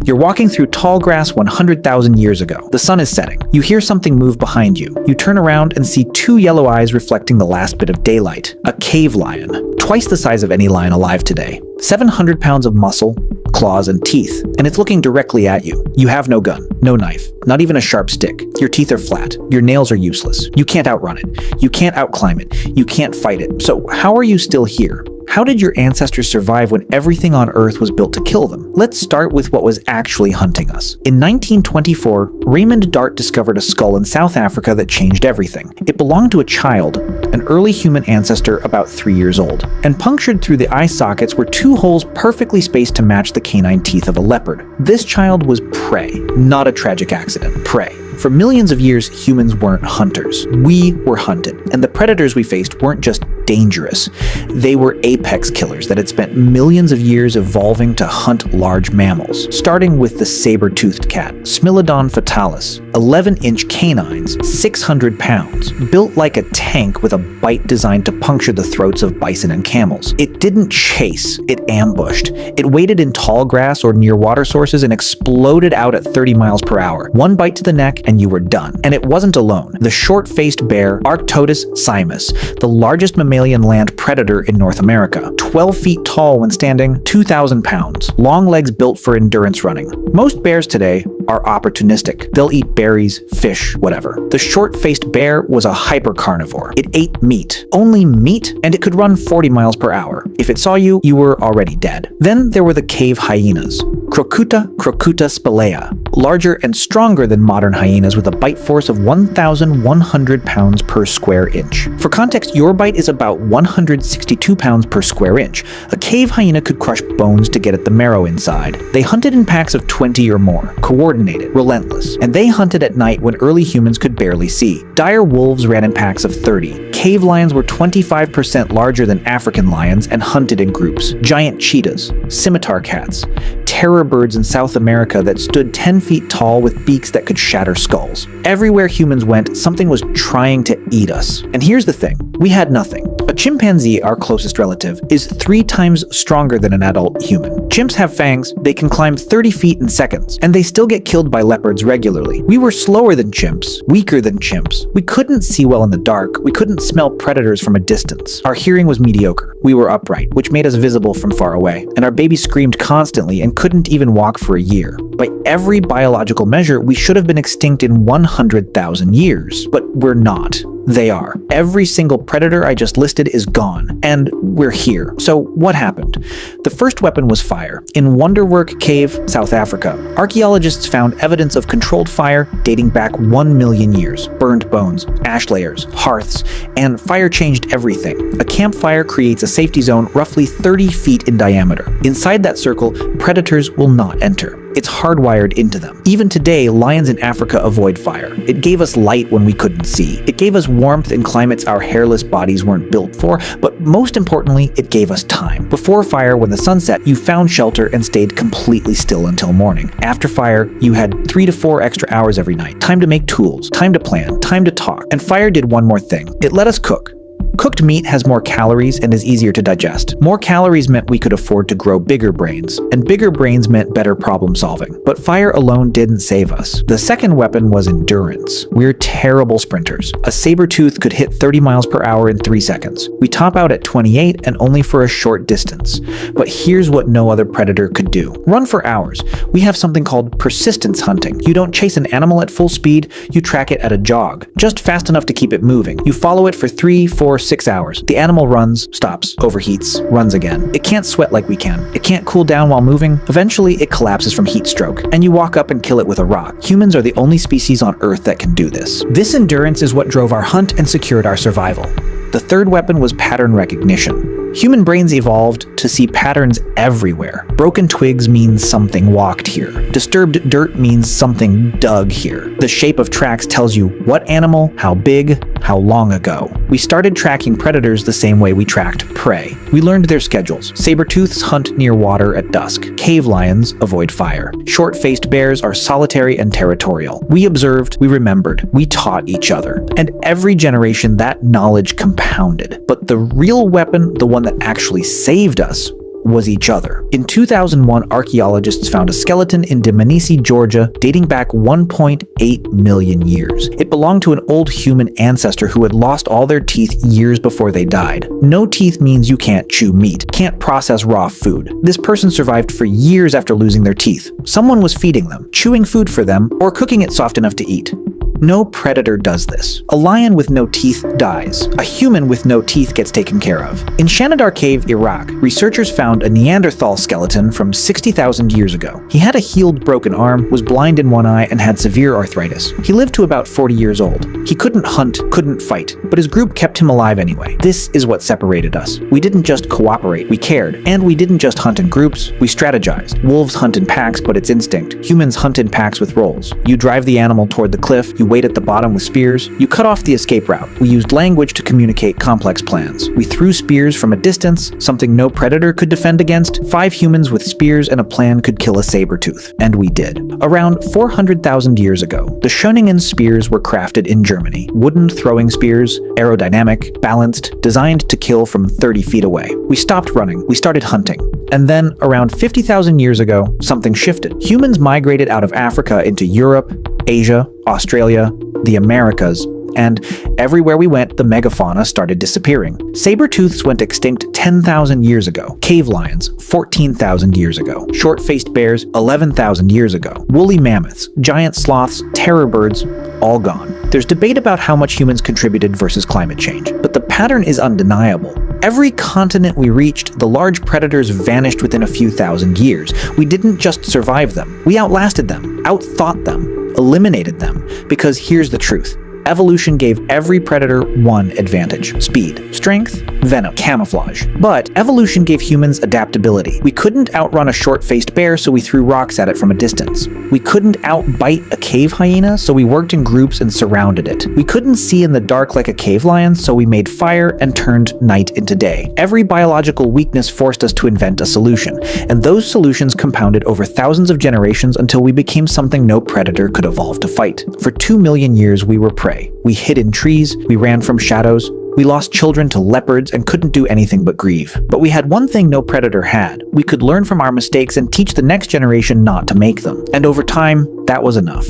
You're walking through tall grass 100,000 years ago. The sun is setting. You hear something move behind you. You turn around and see two yellow eyes reflecting the last bit of daylight. A cave lion, twice the size of any lion alive today. 700 pounds of muscle, claws, and teeth, and it's looking directly at you. You have no gun, no knife, not even a sharp stick. Your teeth are flat. Your nails are useless. You can't outrun it. You can't outclimb it. You can't fight it. So how are you still here? How did your ancestors survive when everything on Earth was built to kill them? Let's start with what was actually hunting us. In 1924, Raymond Dart discovered a skull in South Africa that changed everything. It belonged to a child, an early human ancestor about 3 years old, and punctured through the eye sockets were two holes perfectly spaced to match the canine teeth of a leopard. This child was prey, not a tragic accident, prey. For millions of years, humans weren't hunters. We were hunted, and the predators we faced weren't just dangerous. They were apex killers that had spent millions of years evolving to hunt large mammals, starting with the saber-toothed cat, Smilodon fatalis, 11-inch canines, 600 pounds, built like a tank with a bite designed to puncture the throats of bison and camels. It didn't chase, it ambushed. It waited in tall grass or near water sources and exploded out at 30 miles per hour. One bite to the neck and you were done. And it wasn't alone. The short-faced bear, Arctodus simus, the largest mammalian land predator in North America. 12 feet tall when standing, 2,000 pounds. Long legs built for endurance running. Most bears today are opportunistic. They'll eat berries, fish, whatever. The short-faced bear was a hyper-carnivore. It ate meat. Only meat, and it could run 40 miles per hour. If it saw you, you were already dead. Then there were the cave hyenas. Crocuta spelaea, larger and stronger than modern hyenas with a bite force of 1,100 pounds per square inch. For context, your bite is about 162 pounds per square inch. A cave hyena could crush bones to get at the marrow inside. They hunted in packs of 20 or more, coordinated, relentless, and they hunted at night when early humans could barely see. Dire wolves ran in packs of 30. Cave lions were 25% larger than African lions and hunted in groups. Giant cheetahs, scimitar cats, terror birds in South America that stood 10 feet tall with beaks that could shatter skulls. Everywhere humans went, something was trying to eat us. And here's the thing, we had nothing. A chimpanzee, our closest relative, is 3 times stronger than an adult human. Chimps have fangs, they can climb 30 feet in seconds, and they still get killed by leopards regularly. We were slower than chimps, weaker than chimps. We couldn't see well in the dark, we couldn't smell predators from a distance. Our hearing was mediocre. We were upright, which made us visible from far away, and our baby screamed constantly and couldn't even walk for a year. By every biological measure, we should have been extinct in 100,000 years, but we're not. They are. Every single predator I just listed is gone, and we're here. So what happened? The first weapon was fire. In Wonderwork Cave, South Africa, archaeologists found evidence of controlled fire dating back 1 million years. Burned bones, ash layers, hearths, and fire changed everything. A campfire creates a safety zone roughly 30 feet in diameter. Inside that circle, predators will not enter. It's hardwired into them. Even today, lions in Africa avoid fire. It gave us light when we couldn't see. It gave us warmth in climates our hairless bodies weren't built for, but most importantly, it gave us time. Before fire, when the sun set, you found shelter and stayed completely still until morning. After fire, you had 3 to 4 extra hours every night. Time to make tools, time to plan, time to talk. And fire did one more thing. It let us cook. Cooked meat has more calories and is easier to digest. More calories meant we could afford to grow bigger brains, and bigger brains meant better problem solving. But fire alone didn't save us. The second weapon was endurance. We're terrible sprinters. A saber-tooth could hit 30 miles per hour in 3 seconds. We top out at 28 and only for a short distance. But here's what no other predator could do. Run for hours. We have something called persistence hunting. You don't chase an animal at full speed, you track it at a jog, just fast enough to keep it moving. You follow it for 3, 4, 6 hours. The animal runs, stops, overheats, runs again. It can't sweat like we can. It can't cool down while moving. Eventually, it collapses from heat stroke, and you walk up and kill it with a rock. Humans are the only species on Earth that can do this. This endurance is what drove our hunt and secured our survival. The third weapon was pattern recognition. Human brains evolved to see patterns everywhere. Broken twigs means something walked here. Disturbed dirt means something dug here. The shape of tracks tells you what animal, how big, how long ago. We started tracking predators the same way we tracked prey. We learned their schedules. Saber-tooths hunt near water at dusk. Cave lions avoid fire. Short-faced bears are solitary and territorial. We observed, we remembered, we taught each other. And every generation that knowledge compounded. But the real weapon, the one that actually saved us, was each other. In 2001, archaeologists found a skeleton in Dmanisi, Georgia, dating back 1.8 million years. It belonged to an old human ancestor who had lost all their teeth years before they died. No teeth means you can't chew meat, can't process raw food. This person survived for years after losing their teeth. Someone was feeding them, chewing food for them, or cooking it soft enough to eat. No predator does this. A lion with no teeth dies. A human with no teeth gets taken care of. In Shanidar Cave, Iraq, researchers found a Neanderthal skeleton from 60,000 years ago. He had a healed broken arm, was blind in one eye, and had severe arthritis. He lived to about 40 years old. He couldn't hunt, couldn't fight, but his group kept him alive anyway. This is what separated us. We didn't just cooperate, we cared. And we didn't just hunt in groups, we strategized. Wolves hunt in packs, but it's instinct. Humans hunt in packs with roles. You drive the animal toward the cliff, you wait at the bottom with spears, you cut off the escape route. We used language to communicate complex plans. We threw spears from a distance, something no predator could defend against. 5 humans with spears and a plan could kill a saber-tooth. And we did. Around 400,000 years ago, the Schöningen spears were crafted in Germany. Wooden throwing spears, aerodynamic, balanced, designed to kill from 30 feet away. We stopped running. We started hunting. And then, around 50,000 years ago, something shifted. Humans migrated out of Africa into Europe, Asia, Australia, the Americas, and everywhere we went, the megafauna started disappearing. Saber-tooths went extinct 10,000 years ago. Cave lions, 14,000 years ago. Short-faced bears, 11,000 years ago. Woolly mammoths, giant sloths, terror birds, all gone. There's debate about how much humans contributed versus climate change, but the pattern is undeniable. Every continent we reached, the large predators vanished within a few thousand years. We didn't just survive them. We outlasted them, outthought them, eliminated them. Because here's the truth. Evolution gave every predator one advantage: speed, strength, venom, camouflage. But evolution gave humans adaptability. We couldn't outrun a short-faced bear, so we threw rocks at it from a distance. We couldn't outbite a cave hyena, so we worked in groups and surrounded it. We couldn't see in the dark like a cave lion, so we made fire and turned night into day. Every biological weakness forced us to invent a solution, and those solutions compounded over thousands of generations until we became something no predator could evolve to fight. For 2 million years, we were prey. We hid in trees, we ran from shadows, we lost children to leopards and couldn't do anything but grieve. But we had one thing no predator had. We could learn from our mistakes and teach the next generation not to make them. And over time, that was enough.